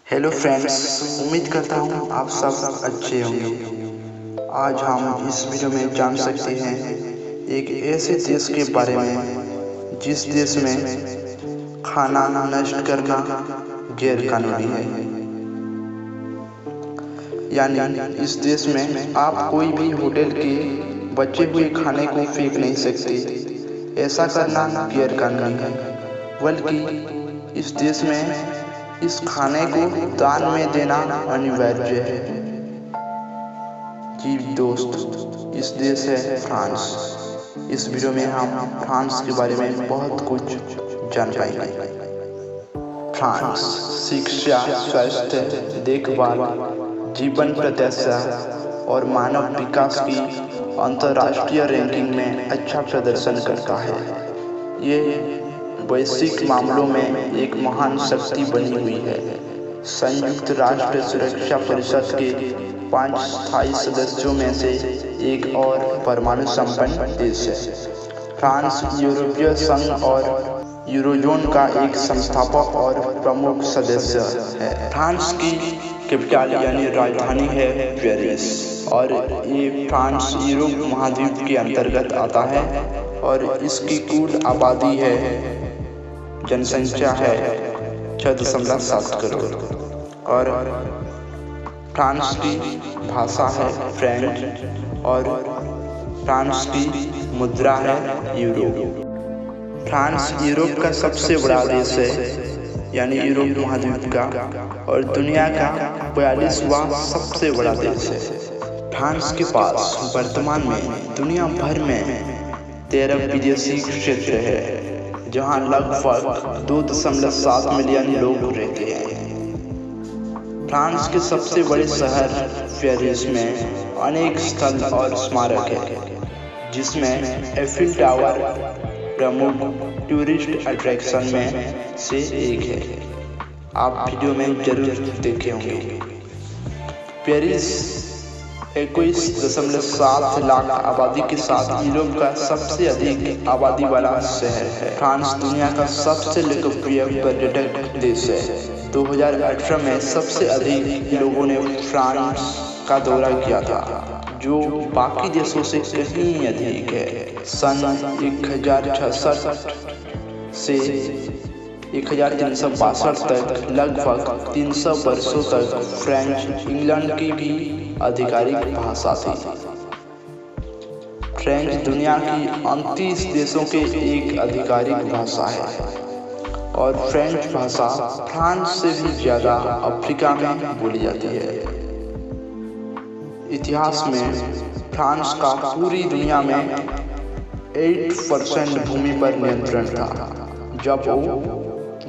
Hello friends, उम्मीद करता हूँ आप सब अच्छे होंगे। आज हम इस वीडियो में जान सकते हैं एक ऐसे देश के बारे में जिस देश में खाना नष्ट करना गैर कानूनी है। यानी इस देश में आप कोई भी होटल के बचे हुए खाने को फेंक नहीं सकते। ऐसा करना गैर कानूनी है, बल्कि इस देश में इस खाने को दान में देना अनिवार्य है। जी दोस्त, इस देश है फ्रांस। इस वीडियो में हम फ्रांस के बारे में बहुत कुछ जान पाएंगे। फ्रांस शिक्षा, स्वास्थ्य देखभाल, जीवन प्रत्याशा और मानव विकास की अंतर्राष्ट्रीय रैंकिंग में अच्छा प्रदर्शन करता है। ये वैश्विक मामलों में एक महान शक्ति बनी हुई है। संयुक्त राष्ट्र सुरक्षा परिषद के 5 स्थायी सदस्यों में से एक और परमाणु संपन्न देश है। फ्रांस यूरोपीय संघ और यूरोजोन का एक संस्थापक और प्रमुख सदस्य है। फ्रांस की कैपिटल यानी राजधानी है पेरिस, और ये फ्रांस यूरोप महाद्वीप के अंतर्गत आता है और इसकी कुल आबादी है, जनसंख्या है 6.7 करोड़, और फ्रांस की भाषा है फ्रेंच और फ्रांस की मुद्रा है यूरो। फ्रांस यूरोप का सबसे बड़ा देश है, यानी यूरोप महाद्वीप का, और दुनिया का 42वां सबसे बड़ा देश है। फ्रांस के पास वर्तमान में दुनिया भर में 13 विदेशी क्षेत्र है, जहां लगभग 2.7 मिलियन लोग रहते हैं। फ्रांस के सबसे बड़े शहर पेरिस में अनेक स्थल और स्मारक हैं, जिसमें एफिल टावर प्रमुख टूरिस्ट अट्रैक्शन में से एक है। आप वीडियो में जरूर देखे होंगे। पेरिस 21.7 लाख आबादी के साथ यूरोप का सबसे अधिक आबादी वाला शहर है। फ्रांस दुनिया का सबसे लोकप्रिय पर्यटक देश है। 2018 में सबसे अधिक लोगों ने फ्रांस का दौरा किया था, जो बाकी देशों से कहीं अधिक है। सन 1066 से 1362 तक लगभग 300 वर्षों तक फ्रेंच इंग्लैंड की भी आधिकारिक भाषा थी। फ्रेंच दुनिया की 29 देशों के एक आधिकारिक भाषा है, और फ्रेंच भाषा फ्रांस से भी ज्यादा अफ्रीका में बोली जाती है। इतिहास में फ्रांस का पूरी दुनिया में 8% भूमि पर नियंत्रण था, जब वो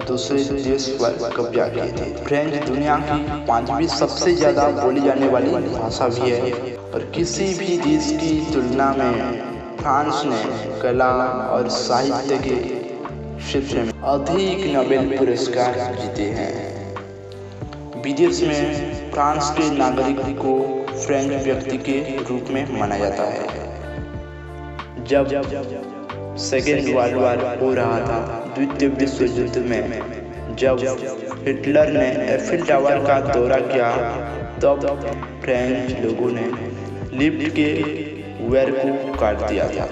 दूसरे देश पर कब्जा किए थे। फ्रेंच दुनिया की 5वीं सबसे ज्यादा बोली जाने वाली भाषा भी है, और किसी भी देश की तुलना में फ्रांस ने कला और साहित्य के क्षेत्र में अधिक नोबेल पुरस्कार जीते हैं। विदेश में फ्रांस के नागरिक को फ्रेंच व्यक्ति के रूप में माना जाता है। जब सेकेंड वर्ल्ड वॉर हो रहा था, द्वितीय विश्व युद्ध में, जब हिटलर ने एफिल टावर का दौरा किया, तब फ्रेंच लोगों ने लिफ्ट के वायर को काट दिया था,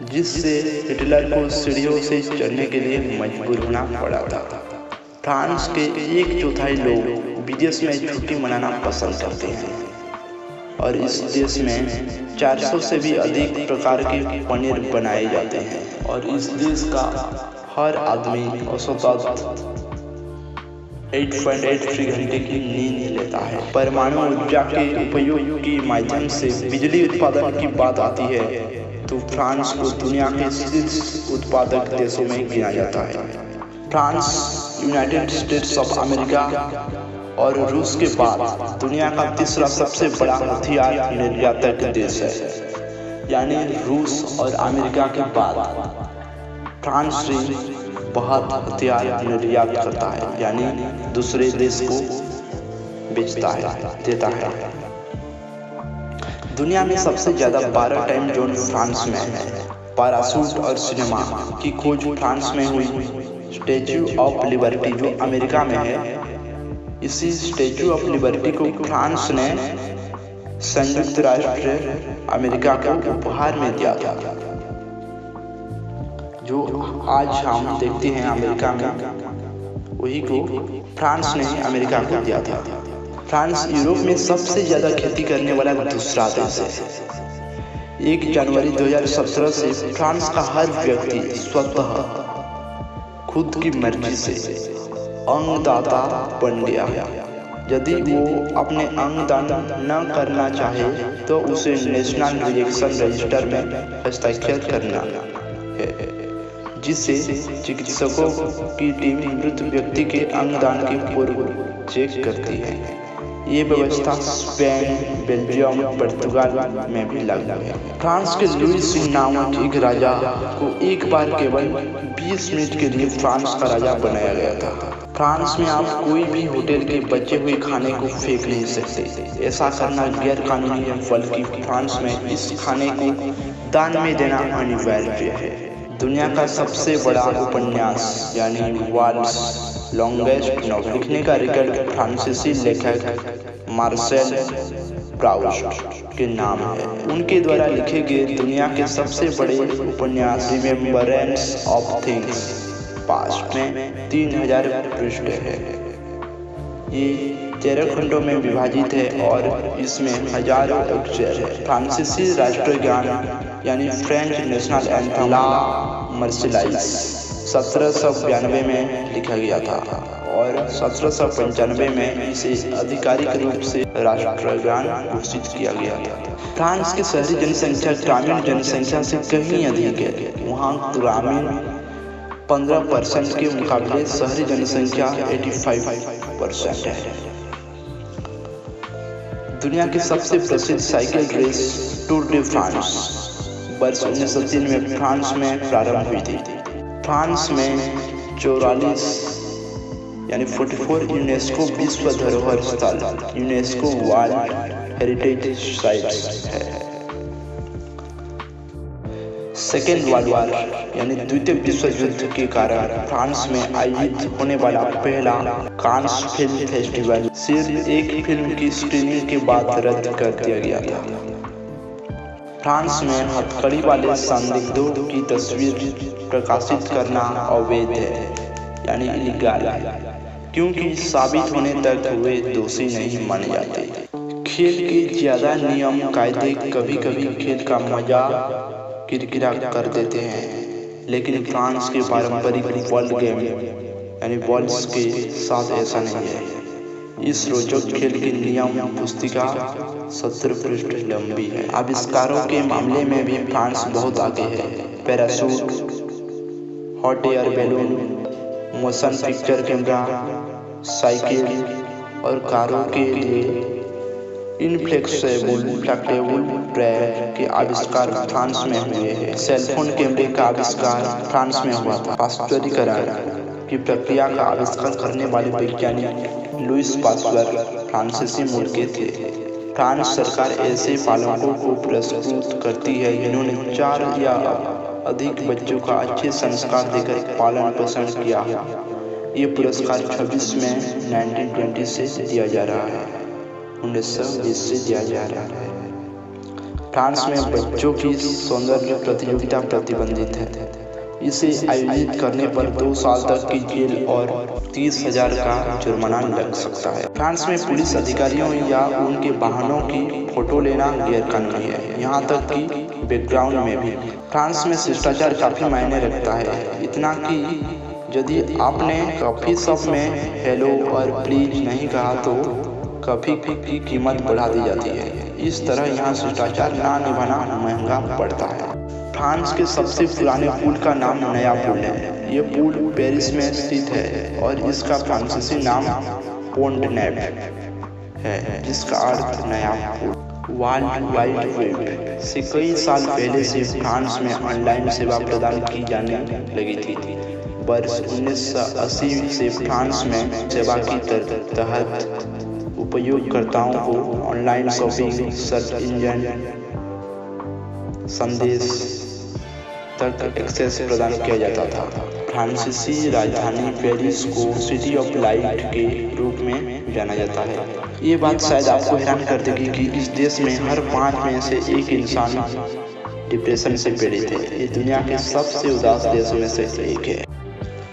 जिससे हिटलर को सीढ़ियों से चढ़ने के लिए मजबूर होना पड़ा था। फ्रांस के 1/4 लोग विदेश में छुट्टी मनाना पसंद करते हैं, और इस देश में 400 से भी अधिक प्रकार के पनीर बनाए जाते हैं, और इस देश का हर आदमी औसतन 8.83 घंटे की नींद लेता है। परमाणु ऊर्जा के उपयोग के माध्यम से बिजली उत्पादन की बात आती है, तो फ्रांस को दुनिया के शीर्ष उत्पादक देशों में गिना जाता है। France United states of America और रूस के बाद दुनिया का तीसरा सबसे बड़ा हथियार निर्यातक देश है। यानी रूस और अमेरिका के बाद फ्रांस से बहुत हथियार निर्यात करता है, यानी दूसरे देश को बेचता है, देता है। दुनिया में सबसे ज्यादा 12 टाइम जोन फ्रांस में है। पैराशूट और सिनेमा की खोज फ्रांस में हुई। स्टैच्यू ऑफ लिबर्टी जो अमेरिका में है, इसी स्टैचू ऑफ लिबर्टी को फ्रांस ने संयुक्त राष्ट्र अमेरिका को उपहार में दिया था। जो आज हम देखते हैं अमेरिका में, वही को फ्रांस ने अमेरिका को दिया था। फ्रांस यूरोप में सबसे ज्यादा खेती करने वाला दूसरा देश है। 1 जनवरी 2017 से फ्रांस का हर व्यक्ति स्वतः खुद की मर्जी से अंगदाता बन गया। यदि वो अपने अंगदान न करना चाहे तो उसे नेशनल रिएक्शन रजिस्टर में हस्ताक्षर करना है, जिससे चिकित्सकों की टीम मृत व्यक्ति के अंगदान की पूर्व चेक करती है। ये व्यवस्था स्पेन, बेल्जियम, पुर्तगाल में भी लागू है। फ्रांस के लुईस नामक एक राजा को एक बार केवल 20 मिनट के लिए फ्रांस का राजा बनाया गया था। फ्रांस में आप कोई भी होटल के बचे हुए खाने को फेंक नहीं सकते। ऐसा करना गैर कानूनी है, बल्कि फ्रांस में इस खाने को दान में देना अनिवार्य है। दुनिया का सबसे बड़ा उपन्यास यानी वर्ल्ड्स लॉन्गेस्ट नॉवेल लिखने का रिकॉर्ड फ्रांसीसी लेखक मार्सेल प्राउस्ट के नाम है। उनके द्वारा लिखे गए दुनिया के सबसे बड़े उपन्यास रिमेम्बरेंस ऑफ थिंग्स पास्ट में 3000 पृष्ठ है। ये 13 खंडों में विभाजित है और इसमें हजारों अक्षर है। फ्रांसीसी राष्ट्रगान यानी फ्रेंच नेशनल एंथम ला मर्सिलाइज 1792 में लिखा गया था और 1795 में इसे आधिकारिक रूप से राष्ट्रगान घोषित किया गया था। फ्रांस की शहरी जनसंख्या ग्रामीण जनसंख्या से कहीं अधिक है। वहाँ ग्रामीण 15% के मुकाबले शहरी जनसंख्या 85% है। दुनिया की सबसे प्रसिद्ध cycle race Tour de France वर्ष 1903 में फ्रांस में प्रारंभ हुई थी। फ्रांस में 44 यानी 44 यूनेस्को विश्व धरोहर स्थल यूनेस्को वर्ल्ड हेरिटेज साइट्स है। सेकेंड वर्ल्ड वॉर यानी द्वितीय विश्व युद्ध के कारण फ्रांस में आयोजित होने वाला पहला कांस फिल्म फेस्टिवल सिर्फ एक फिल्म की स्क्रीनिंग के बाद रद्द कर दिया गया था। फ्रांस में हथकड़ी वाले संदिग्धों की तस्वीर प्रकाशित करना अवैध है यानी इलीगल, क्योंकि साबित होने तक वे दोषी नहीं माने जाते। खेल के ज्यादा नियम कायदे कभी कभी खेल का मजा किरकिरा कर देते हैं, लेकिन फ्रांस के पारंपरिक वर्ल्ड गेम यानी वर्ल्ड्स के साथ ऐसा नहीं है। इस रोचक खेल की नियम पुस्तिका 70 पृष्ठ लंबी है। आविष्कारों के मामले में भी फ्रांस बहुत आगे है। Parachute, hot air balloon, motion picture camera, cycle और कारों के लिए इनफ्लेक्सिबल ट्रैक के आविष्कार फ्रांस में हुए हैं। सेलफोन कैमरे का आविष्कार फ्रांस में हुआ था। पाश्चुरीकरण की प्रक्रिया का आविष्कार करने वाले वैज्ञानिक लुईस पास्चर फ्रांसीसी मूल के थे। फ्रांस सरकार ऐसे पालकों को पुरस्कृत करती है जिन्होंने 4 या अधिक बच्चों का अच्छे संस्कार देकर पालन पोषण किया। ये पुरस्कार 26 में 1920 से दिया जा रहा है, 1920 से दिया जा रहा है। फ्रांस में बच्चों की सौंदर्य प्रतियोगिता प्रतिबंधित है। इसे आयोजित करने पर 2 साल तक की जेल और 30,000 का जुर्माना लग सकता है। फ्रांस में पुलिस अधिकारियों या उनके वाहनों की फोटो लेना गैरकानूनी है, यहाँ तक कि बैकग्राउंड में भी। फ्रांस में शिष्टाचार काफी मायने रखता है, इतना कि यदि आपने कॉफी शॉप में हेलो और प्लीज नहीं कहा तो कॉफी की कीमत बढ़ा दी जाती है। इस तरह यहाँ शिष्टाचार ना निभाना महंगा पड़ता है। फ्रांस के सबसे पुराने पुल का नाम नया पुल है। ये पुल पेरिस में स्थित है और इसका फ्रांसीसी नाम पोंट नेफ है, जिसका अर्थ नया पुल। वर्ल्ड वाइड वेब से कई साल पहले से फ्रांस में ऑनलाइन सेवा प्रदान की जाने लगी थी। वर्ष 1980 से फ्रांस में सेवा की तहत उपयोगकर्ताओं को ऑनलाइन शॉपिंग, सर्च इंजन, संदेश तक एक्सेस प्रदान किया जाता था। फ्रांसीसी राजधानी पेरिस को सिटी ऑफ लाइट के रूप में जाना जाता है। ये बात शायद आपको हैरान कर देगी कि इस देश में हर 5 में से एक इंसान डिप्रेशन से पीड़ित है। ये दुनिया के सबसे उदास देशों में से एक है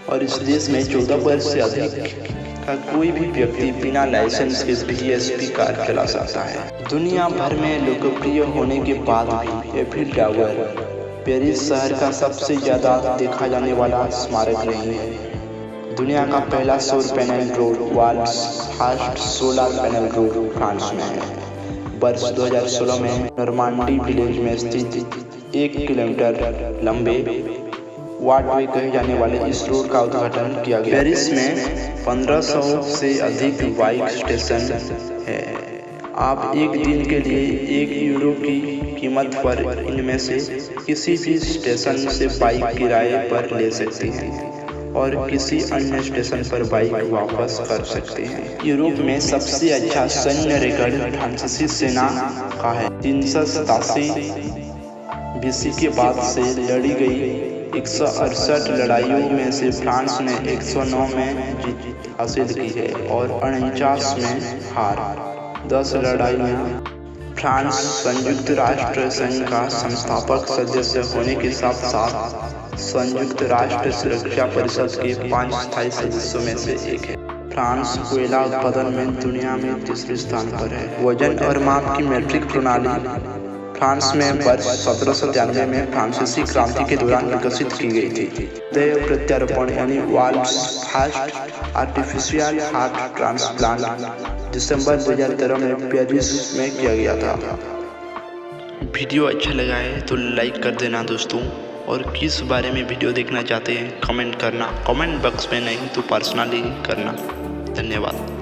और इस देश में 14 वर्ष से अधिक का कोई भी व्यक्ति बिना लाइसेंस के VSP कार चला सकता है। दुनिया भर में लोकप्रिय होने के बाद भी एफिल टावर पेरिस शहर का सबसे ज्यादा देखा जाने वाला स्मारक नहीं है। दुनिया का पहला सौर panel road world's first solar panel road France में है। वर्ष 2016 में नॉर्मांडी विलेज में स्थित 1 किलोमीटर लंबे वाटवे कहे जाने वाले इस रोड का उद्घाटन किया गया। पेरिस में 1500 से अधिक बाइक स्टेशन है। आप एक दिन के लिए €1 की कीमत पर इनमें से किसी भी स्टेशन से बाइक किराए पर ले सकते हैं और किसी अन्य स्टेशन पर बाइक वापस कर सकते हैं। यूरोप में सबसे अच्छा सैन्य रिकॉर्ड फ्रांसीसी सेना का है। 387 BC के बाद से लड़ी गई 168 लड़ाइयों में से फ्रांस ने 109 में जीत हासिल की है और 49 में हार। 10 लड़ाइयाँ। फ्रांस संयुक्त राष्ट्र संघ का संस्थापक सदस्य होने के साथ साथ संयुक्त राष्ट्र सुरक्षा परिषद के 5 स्थायी सदस्यों में से एक है। फ्रांस कोयला उत्पादन में दुनिया में 3रे स्थान पर है। वजन और माप की मीट्रिक प्रणाली फ्रांस में वर्ष 1793 में फ्रांसीसी क्रांति के दौरान विकसित की गई थी। हृदय प्रत्यारोपण यानी world's first artificial heart transplant दिसंबर 2013 में पेरिस में किया गया था। वीडियो अच्छा लगा है तो लाइक कर देना दोस्तों, और किस बारे में वीडियो देखना चाहते हैं कमेंट करना। कमेंट बॉक्स में नहीं तो पर्सनली करना। धन्यवाद।